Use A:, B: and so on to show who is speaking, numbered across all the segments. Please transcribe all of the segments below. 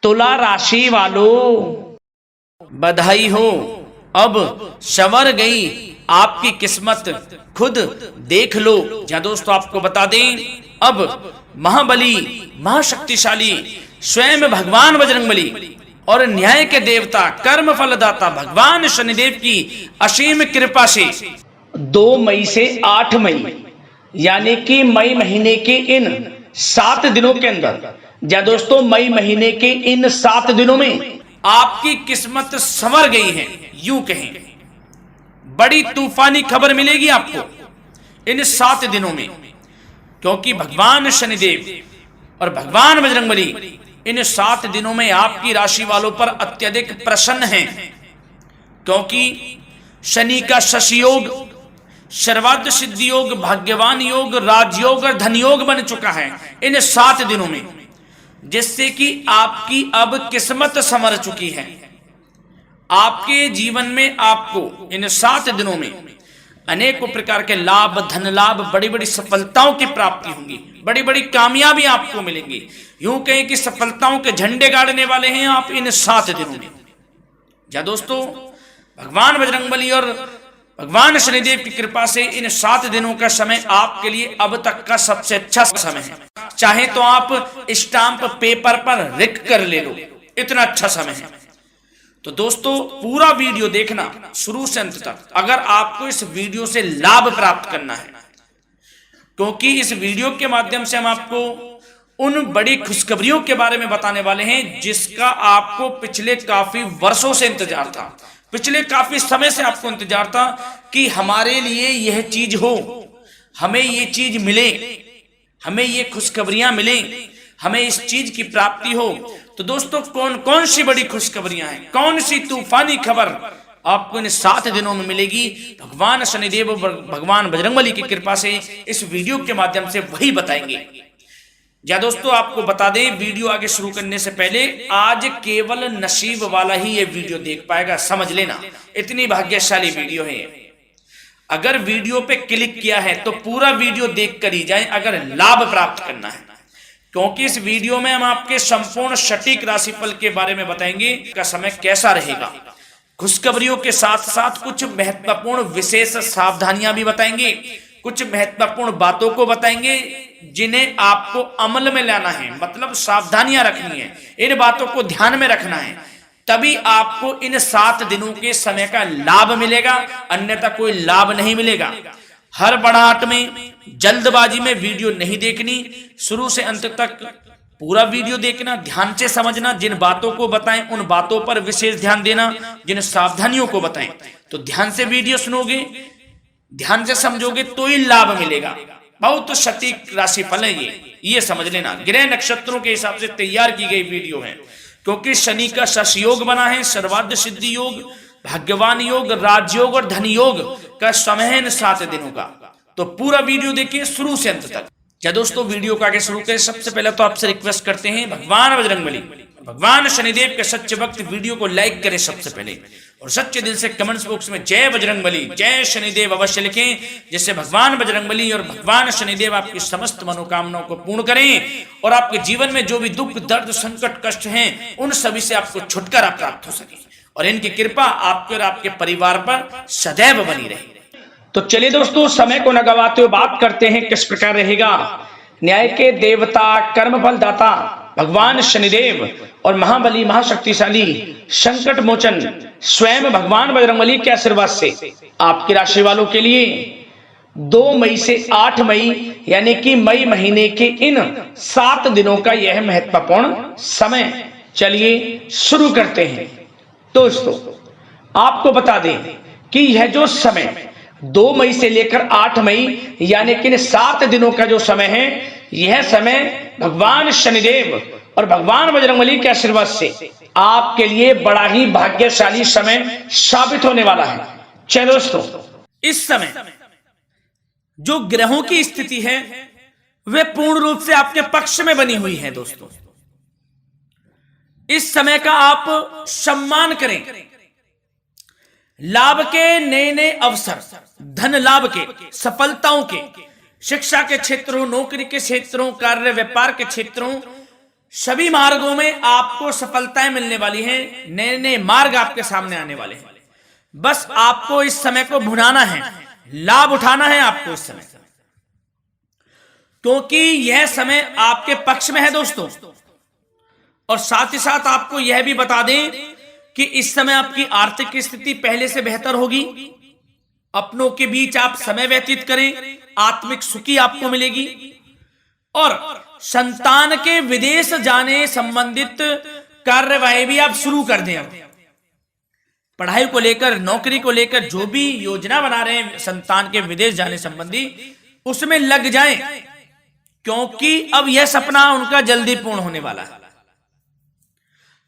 A: तुला राशि वालों बधाई हो, अब संवर गई आपकी किस्मत, खुद देख लो। जहां दोस्तों आपको बता दें, अब महाबली महाशक्तिशाली स्वयं भगवान बजरंगबली और न्याय के देवता कर्म फलदाता भगवान शनिदेव की असीम कृपा से 2 मई से 8 मई यानी कि मई महीने के इन 7 दिनों के अंदर, या दोस्तों मई महीने के इन 7 दिनों में आपकी किस्मत संवर गई है। यूं कहें बड़ी तूफानी खबर मिलेगी आपको इन 7 दिनों में, क्योंकि भगवान शनिदेव और भगवान बजरंगबली इन 7 दिनों में आपकी राशि वालों पर अत्यधिक प्रसन्न हैं, क्योंकि शनि का शशि योग, सर्वार्थ सिद्धि योग, भाग्यवान योग, राजयोग और धन योग बन चुका है इन 7 दिनों में, जिससे कि आपकी अब किस्मत संवर चुकी है। आपके जीवन में आपको इन 7 दिनों में अनेकों प्रकार के लाभ, धन लाभ, बड़ी बड़ी सफलताओं की प्राप्ति होंगी, बड़ी बड़ी कामयाबी आपको मिलेंगी। यूं कहें कि सफलताओं के झंडे गाड़ने वाले हैं आप इन 7 दिनों में। या दोस्तों भगवान बजरंगबली और भगवान शनिदेव की कृपा से इन 7 दिनों का समय आपके लिए अब तक का सबसे अच्छा समय है। चाहे तो आप स्टाम्प पेपर पर लिख कर ले लो, इतना अच्छा समय है। तो दोस्तों पूरा वीडियो देखना शुरू से अंत तक, अगर आपको इस वीडियो से लाभ प्राप्त करना है, क्योंकि इस वीडियो के माध्यम से हम आपको उन बड़ी खुशखबरियों के बारे में बताने वाले हैं जिसका आपको पिछले काफी वर्षों से इंतजार था, पिछले काफी समय से आपको इंतजार था कि हमारे लिए यह चीज हो, हमें ये चीज मिले, हमें ये खुशखबरियां मिले, हमें इस चीज की प्राप्ति हो। तो दोस्तों कौन कौन सी बड़ी खुशखबरियां हैं, कौन सी तूफानी खबर आपको इन 7 दिनों में मिलेगी, भगवान शनिदेव और भगवान बजरंगबली की कृपा से इस वीडियो के माध्यम से वही बताएंगे। या दोस्तों आपको बता दें, वीडियो आगे शुरू करने से पहले आज केवल नसीब वाला ही ये वीडियो देख पाएगा, समझ लेना, इतनी भाग्यशाली वीडियो है। अगर वीडियो पे क्लिक किया है तो पूरा वीडियो देख कर ही जाए अगर लाभ प्राप्त करना है, क्योंकि इस वीडियो में हम आपके संपूर्ण सटीक राशिफल के बारे में बताएंगे का समय कैसा रहेगा। खुशखबरियों के साथ साथ कुछ महत्वपूर्ण विशेष सावधानियां भी बताएंगे, कुछ महत्वपूर्ण बातों को बताएंगे जिन्हें आपको अमल में लाना है, मतलब सावधानियां रखनी है, इन बातों को ध्यान में रखना है, तभी आपको इन 7 दिनों के समय का लाभ मिलेगा, अन्यथा कोई लाभ नहीं मिलेगा। हर बड़ाहट में, जल्दबाजी में वीडियो नहीं देखनी, शुरू से अंत तक पूरा वीडियो देखना, ध्यान से समझना, जिन बातों को बताएं उन बातों पर विशेष ध्यान देना, जिन सावधानियों को बताएं तो ध्यान से वीडियो सुनोगे, ध्यान से समझोगे तो ही लाभ मिलेगा। बहुत सटीक राशिफल है ये समझ लेना, ग्रह नक्षत्रों के हिसाब से तैयार की गई वीडियो है, क्योंकि शनि का शशि योग बना है, सर्वार्थ सिद्धि योग, भाग्यवान योग, राजयोग और धन योग का समय है इन 7 दिनों का। तो पूरा वीडियो देखिए शुरू से अंत तक। क्या दोस्तों वीडियो को आगे शुरू करें, सबसे पहले तो आपसे रिक्वेस्ट करते हैं, भगवान बजरंगबली, भगवान शनिदेव के सच्चे भक्त वीडियो को लाइक करें सबसे पहले, और सच्चे दिल से कमेंट्स बॉक्स में जय बजरंगबली, जय शनिदेव अवश्य लिखें, जिससे भगवान बजरंगबली और भगवान शनिदेव आपकी समस्त मनोकामनाओं को पूर्ण करें और आपके जीवन में जो भी दुख, दर्द, संकट, कष्ट हैं उन सभी से आपको छुटकारा प्राप्त हो सके और इनकी कृपा आपके और आपके परिवार पर सदैव बनी रहे। तो चलिए दोस्तों समय को न गवाते हुए बात करते हैं किस प्रकार रहेगा न्याय के देवता, कर्मफल दाता भगवान शनिदेव और महाबली महाशक्तिशाली संकट मोचन स्वयं भगवान बजरंगबली के आशीर्वाद से आपकी राशि वालों के लिए 2 मई से 8 मई यानी कि मई महीने के इन 7 दिनों का यह महत्वपूर्ण समय। चलिए शुरू करते हैं। दोस्तों आपको बता दें कि यह जो समय 2 मई से लेकर 8 मई यानी कि 7 दिनों का जो समय है, यह समय भगवान शनिदेव और भगवान बजरंगबली के आशीर्वाद से आपके लिए बड़ा ही भाग्यशाली समय साबित होने वाला है। चलिए दोस्तों इस समय जो ग्रहों की स्थिति है वे पूर्ण रूप से आपके पक्ष में बनी हुई है। दोस्तों इस समय का आप सम्मान करें, लाभ के नए नए अवसर, धन लाभ के, सफलताओं के, शिक्षा के क्षेत्रों, नौकरी के क्षेत्रों, कार्य व्यापार के क्षेत्रों, सभी मार्गों में आपको सफलताएं मिलने वाली हैं, नए नए मार्ग आपके सामने आने वाले हैं। बस आपको इस समय को भुनाना है, लाभ उठाना है आपको इस समय, क्योंकि यह समय आपके पक्ष में है दोस्तों। और साथ ही साथ आपको यह भी बता दें कि इस समय आपकी आर्थिक स्थिति पहले से बेहतर होगी। अपनों के बीच आप समय व्यतीत करें, आत्मिक सुखी आपको मिलेगी। और संतान के विदेश जाने संबंधित कार्यवाही भी आप शुरू कर दें। पढ़ाई को लेकर, नौकरी को लेकर जो भी योजना बना रहे हैं संतान के विदेश जाने संबंधी, उसमें लग जाएं, क्योंकि अब यह सपना उनका जल्दी पूर्ण होने वाला है।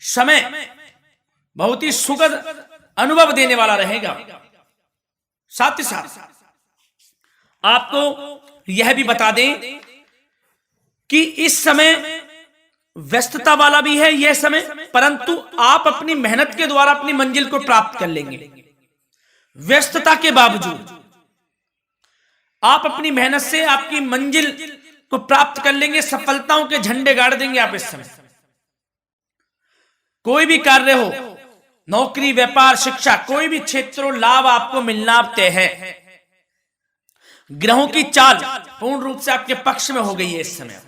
A: समय बहुत ही सुखद अनुभव देने वाला रहेगा। साथ ही साथ आपको यह भी बता दें कि इस समय व्यस्तता वाला भी है यह समय, परंतु आप अपनी मेहनत के द्वारा अपनी मंजिल को प्राप्त कर लेंगे। व्यस्तता के बावजूद आप अपनी मेहनत से आपकी मंजिल को प्राप्त कर लेंगे, सफलताओं के झंडे गाड़ देंगे आप इस समय। कोई भी कार्य हो, नौकरी, व्यापार, शिक्षा, कोई भी क्षेत्र, लाभ आपको मिलना तय है। ग्रहों की चाल पूर्ण रूप से आपके पक्ष में हो गई है इस समय।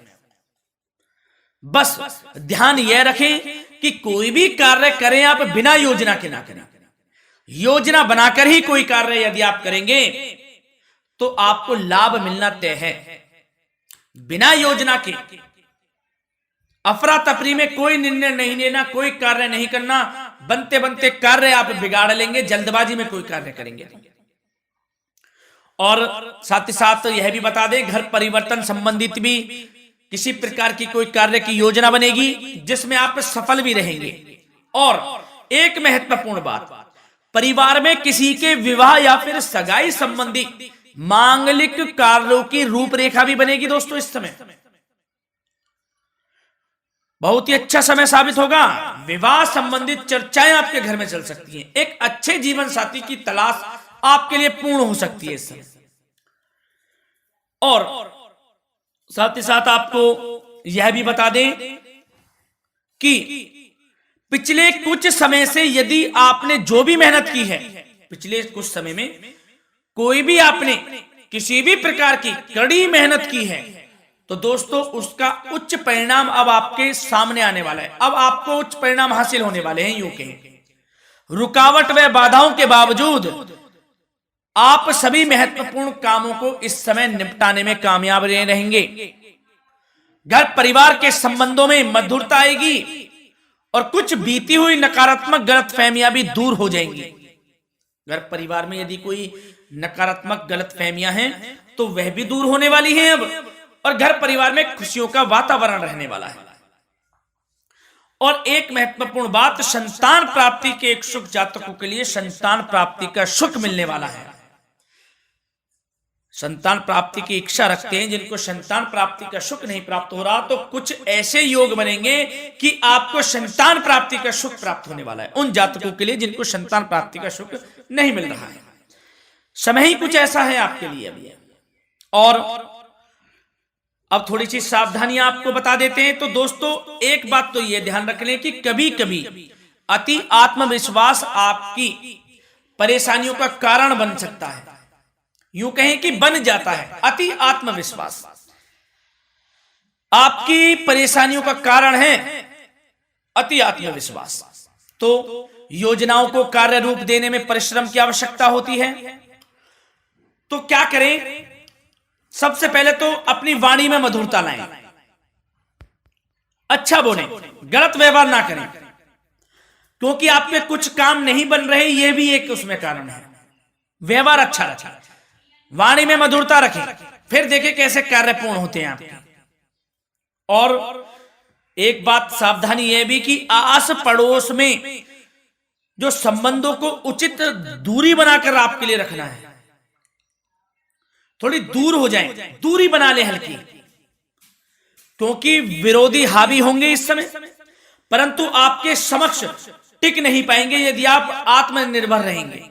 A: बस ध्यान यह रखें कि कोई भी कार्य करें आप बिना योजना के ना करें। योजना बनाकर ही कोई कार्य यदि आप करेंगे तो आपको लाभ मिलना तय है। बिना योजना के अफरा तफरी में कोई निर्णय नहीं लेना, कोई कार्य नहीं करना। बनते बनते कार्य आप बिगाड़ लेंगे, जल्दबाजी में कोई कार्य करेंगे। और साथ ही साथ यह भी बता दें, घर परिवर्तन संबंधित भी किसी प्रकार की कोई कार्य की योजना बनेगी जिसमें आप सफल भी रहेंगे। और एक महत्वपूर्ण बात, परिवार में किसी के विवाह या फिर सगाई संबंधी मांगलिक कार्यों की रूपरेखा भी बनेगी दोस्तों इस समय। बहुत ही अच्छा समय साबित होगा। विवाह संबंधित चर्चाएं आपके घर में चल सकती हैं। एक अच्छे जीवन साथी की तलाश आपके लिए पूर्ण हो सकती है इस समय। और साथ ही साथ आपको यह भी बता दें कि पिछले कुछ समय से यदि आपने जो भी मेहनत की है, पिछले कुछ समय में कोई भी आपने किसी भी प्रकार की कड़ी मेहनत की है, तो दोस्तों उसका उच्च परिणाम अब आपके सामने आने वाला है। अब आपको उच्च परिणाम हासिल होने वाले हैं। यूं कहें रुकावट व बाधाओं के बावजूद आप सभी महत्वपूर्ण कामों को इस समय निपटाने में कामयाब रहेंगे। घर परिवार के संबंधों में मधुरता आएगी और कुछ बीती हुई नकारात्मक गलतफहमियां भी दूर हो जाएंगी। घर परिवार में यदि कोई नकारात्मक गलतफहमियां हैं तो वह भी दूर होने वाली हैं अब, और घर परिवार में खुशियों का वातावरण रहने वाला है। और एक महत्वपूर्ण बात, संतान प्राप्ति के इच्छुक जातकों के लिए संतान प्राप्ति का सुख मिलने वाला है। संतान प्राप्ति की इच्छा रखते हैं जिनको संतान प्राप्ति का सुख नहीं प्राप्त हो रहा, तो कुछ ऐसे योग बनेंगे कि आपको संतान प्राप्ति का सुख प्राप्त होने वाला है। उन जातकों के लिए जिनको संतान प्राप्ति का सुख नहीं मिल रहा है, समय ही कुछ ऐसा है आपके लिए अभी। और अब थोड़ी सी सावधानियां आपको बता देते हैं। तो दोस्तों एक बात तो यह ध्यान रख लें कि कभी कभी अति आत्मविश्वास आपकी परेशानियों का कारण बन सकता है। यूं कहें कि बन जाता है। अति आत्मविश्वास आपकी परेशानियों का कारण है। अति आत्मविश्वास तो योजनाओं को कार्य रूप देने में परिश्रम की आवश्यकता होती है। तो क्या करें? सबसे पहले तो अपनी वाणी में मधुरता लाएं, अच्छा बोलें, गलत व्यवहार ना करें, क्योंकि आपके कुछ काम नहीं बन रहे, यह भी एक उसमें कारण है। व्यवहार अच्छा रखें, वाणी में मधुरता रखें, फिर देखें कैसे कार्य पूर्ण होते हैं आपके। और एक बात सावधानी यह भी कि आस पड़ोस में जो संबंधों को उचित दूरी बनाकर आपके लिए रखना है। थोड़ी दूर हो जाएं, दूरी बना ले हल्की, क्योंकि विरोधी हावी होंगे इस समय, परंतु आपके समक्ष टिक नहीं पाएंगे यदि आप आत्मनिर्भर रहेंगे।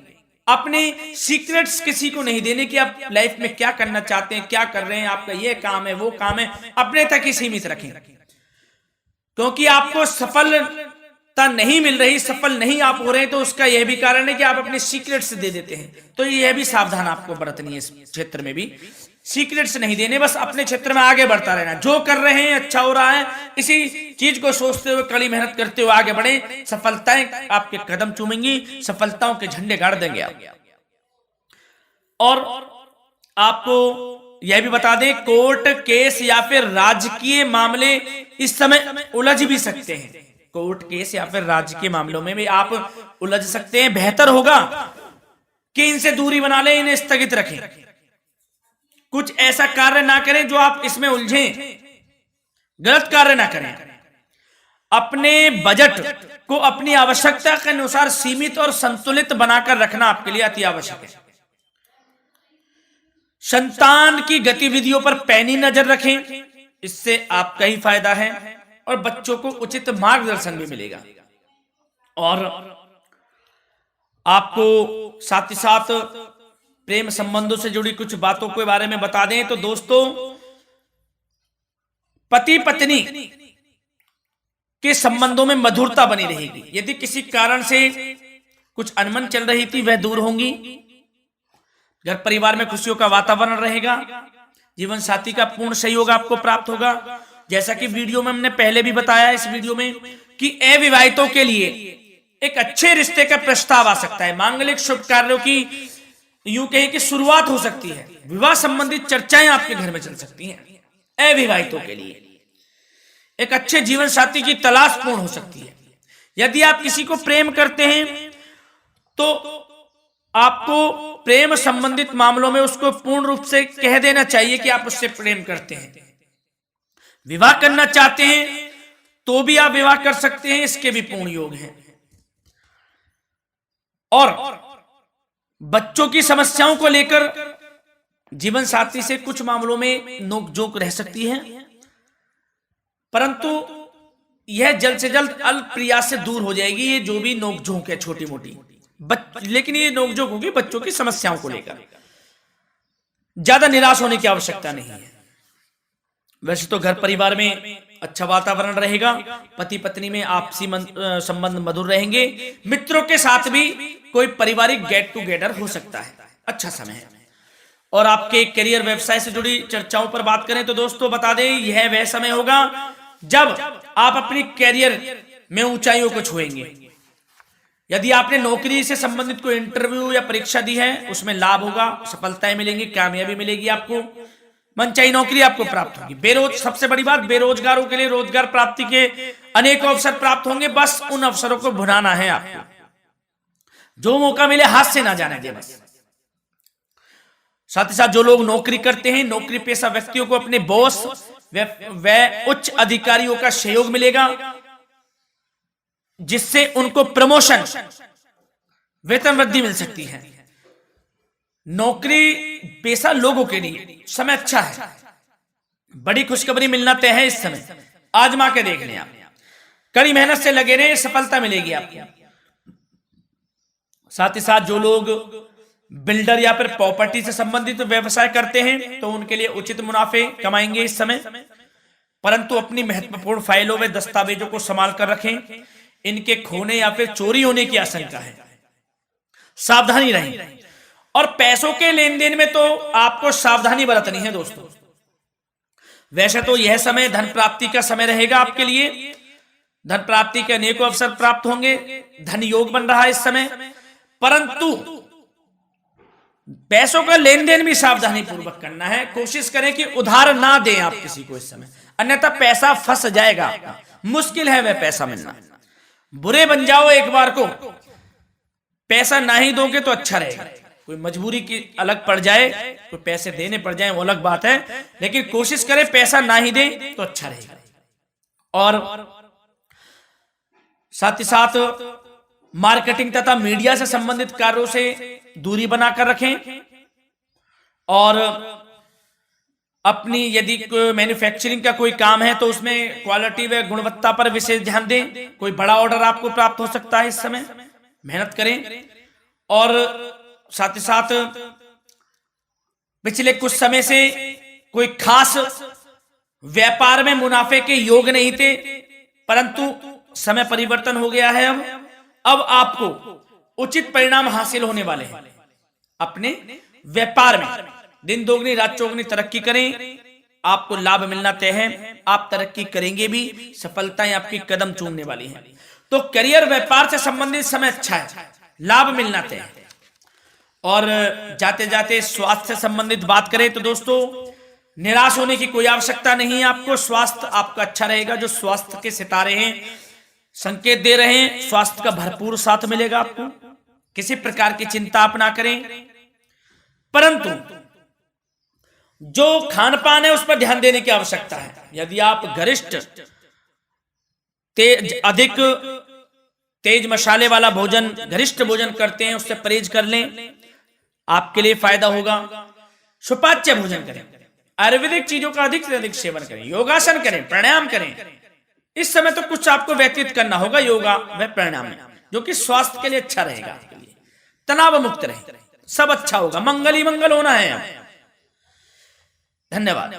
A: अपने सीक्रेट्स किसी को नहीं देने कि आप लाइफ में क्या करना चाहते हैं, क्या कर रहे हैं, आपका ये काम है, वो काम है, अपने तक ही सीमित रखें। क्योंकि आपको सफलता नहीं मिल रही, सफल नहीं आप हो रहे, तो उसका यह भी कारण है कि आप अपने सीक्रेट्स दे देते हैं। तो यह भी सावधान आपको बरतनी है, इस क्षेत्र में भी सीक्रेट्स नहीं देने, बस अपने क्षेत्र में आगे बढ़ता रहना। जो कर रहे हैं अच्छा हो रहा है, इसी चीज को सोचते हुए कड़ी मेहनत करते हुए आगे बढ़े। सफलताएं आपके कदम चूमेंगी, सफलताओं के झंडे गाड़ देंगे आप। और आपको यह भी बता दें, कोर्ट केस या फिर राजकीय मामले इस समय उलझ भी सकते हैं। कोर्ट केस या फिर राजकीय मामलों में भी आप उलझ सकते हैं। बेहतर होगा कि इनसे दूरी बना लें, इन्हें स्थगित रखें, कुछ ऐसा कार्य ना करें जो आप इसमें उलझें, गलत कार्य ना करें। अपने बजट को अपनी आवश्यकता के अनुसार सीमित और संतुलित बनाकर रखना आपके लिए अति आवश्यक है। संतान की गतिविधियों पर पैनी नजर रखें, इससे आपका ही फायदा है और बच्चों को उचित मार्गदर्शन भी मिलेगा। और आपको साथ ही साथ प्रेम संबंधों से जुड़ी कुछ बातों के बारे में बता दें तो दोस्तों, पति पत्नी के संबंधों में मधुरता बनी रहेगी। यदि किसी कारण से कुछ अनबन चल रही थी, वह दूर होंगी। घर परिवार में खुशियों का वातावरण रहेगा। जीवन साथी का पूर्ण सहयोग आपको प्राप्त होगा। जैसा कि वीडियो में हमने पहले भी बताया इस वीडियो में कि अविवाहितों के लिए एक अच्छे रिश्ते का प्रस्ताव आ सकता है। मांगलिक शुभ कार्यों की यूं कहें कि शुरुआत हो सकती है। विवाह संबंधित चर्चाएं आपके घर में चल सकती हैं। अविवाहितों के लिए एक अच्छे जीवन साथी की तलाश पूर्ण हो सकती है। यदि आप किसी को प्रेम करते हैं तो आपको प्रेम संबंधित मामलों में उसको पूर्ण रूप से कह देना चाहिए कि आप उससे प्रेम करते हैं। विवाह करना चाहते हैं तो भी आप विवाह कर सकते हैं, इसके भी पूर्ण योग हैं। और बच्चों की समस्याओं को लेकर जीवन साथी से कुछ मामलों में नोकझोंक रह सकती है, परंतु यह जल्द से जल्द अल्प प्रयास से दूर हो जाएगी। ये जो भी नोकझोंक है छोटी मोटी, लेकिन ये नोकझोंक होगी बच्चों की समस्याओं को लेकर। ज्यादा निराश होने की आवश्यकता नहीं है। वैसे तो घर परिवार में अच्छा वातावरण रहेगा, पति पत्नी में आपसी संबंध मधुर रहेंगे। मित्रों के साथ भी कोई पारिवारिक गेट टुगेदर हो सकता है, अच्छा समय है। और आपके करियर व्यवसाय से जुड़ी चर्चाओं पर बात करें तो दोस्तों बता दें, यह वह समय होगा जब आप अपनी करियर में ऊंचाइयों को छुएंगे। यदि आपने नौकरी से संबंधित कोई इंटरव्यू या परीक्षा दी है, उसमें लाभ होगा, सफलताएं मिलेंगी, कामयाबी मिलेगी, आपको मनचाही नौकरी आपको प्राप्त होगी। सबसे बड़ी बात, बेरोजगारों के लिए रोजगार प्राप्ति के अनेक अवसर प्राप्त होंगे। बस उन अवसरों को भुनाना है आपको। जो मौका मिले हाथ से ना जाने दे बस। साथ ही साथ जो लोग नौकरी करते हैं, नौकरी पेशा व्यक्तियों को अपने बॉस व उच्च अधिकारियों का सहयोग मिलेगा, जिससे उनको प्रमोशन, वेतन वृद्धि मिल सकती है। नौकरी पेशा लोगों के लिए समय अच्छा है। बड़ी खुशखबरी मिलना तय है इस समय, आजमा के देख लें आप। कड़ी मेहनत से लगे रहे, सफलता मिलेगी आपको। साथ ही साथ जो लोग बिल्डर या फिर प्रॉपर्टी से संबंधित व्यवसाय करते हैं तो उनके लिए उचित मुनाफे कमाएंगे इस समय, परंतु अपनी महत्वपूर्ण फाइलों व दस्तावेजों को संभाल कर रखें। इनके खोने या फिर चोरी होने की आशंका है, सावधानी रहें। और पैसों के लेन देन में तो आपको सावधानी बरतनी है दोस्तों। वैसे तो यह समय धन प्राप्ति का समय रहेगा आपके लिए। धन प्राप्ति के अनेकों अवसर प्राप्त होंगे, धन योग बन रहा है इस समय, परंतु पैसों का लेन देन भी सावधानी पूर्वक करना है। कोशिश करें कि उधार ना दें आप किसी को इस समय, अन्यथा पैसा फंस जाएगा आपका। मुश्किल है वह पैसा मिलना। बुरे बन जाओ एक बार को, पैसा ना ही दोगे तो अच्छा रहेगा। कोई मजबूरी की अलग पड़ जाए, कोई पैसे देने पड़ जाए वो अलग बात है, लेकिन कोशिश करें पैसा ना ही दें तो अच्छा रहेगा। और साथ ही साथ मार्केटिंग तथा मीडिया से संबंधित कार्यों से दूरी बनाकर रखें। और अपनी यदि मैन्युफैक्चरिंग का कोई काम है तो उसमें क्वालिटी व गुणवत्ता पर विशेष ध्यान दें। कोई बड़ा ऑर्डर आपको प्राप्त हो सकता है इस समय, मेहनत करें। और साथ ही साथ पिछले कुछ समय से कोई खास व्यापार में मुनाफे के योग नहीं थे, परंतु समय परिवर्तन हो गया है। अब आपको उचित परिणाम हासिल होने वाले हैं अपने व्यापार में। दिन दोगुनी रात चौगुनी तरक्की करें, आपको लाभ मिलना तय है। आप तरक्की करेंगे भी, सफलताएं आपकी कदम चूमने वाली हैं। तो करियर व्यापार से संबंधित समय अच्छा है, लाभ मिलना तय है। और जाते जाते स्वास्थ्य से संबंधित बात करें तो दोस्तों निराश होने की कोई आवश्यकता नहीं है आपको। स्वास्थ्य आपका अच्छा रहेगा। जो स्वास्थ्य के सितारे हैं संकेत दे रहे हैं, स्वास्थ्य का भरपूर साथ मिलेगा आपको। किसी प्रकार की चिंता आप ना करें, परंतु जो खान पान है उस पर ध्यान देने की आवश्यकता है। यदि आप गरिष्ठ अधिक तेज मसाले वाला भोजन, गरिष्ठ भोजन करते हैं, उससे परहेज कर लें, आपके लिए फायदा होगा। सुपाच्य भोजन करें, आयुर्वेदिक चीजों का अधिक से अधिक सेवन करें, योगासन करें, प्राणायाम करें। इस समय तो कुछ आपको व्यतीत करना होगा योगा व प्राणायाम में, जो कि स्वास्थ्य के लिए अच्छा रहेगा, आपके लिए तनाव मुक्त रहे, सब अच्छा होगा। मंगल ही मंगल होना है। धन्यवाद।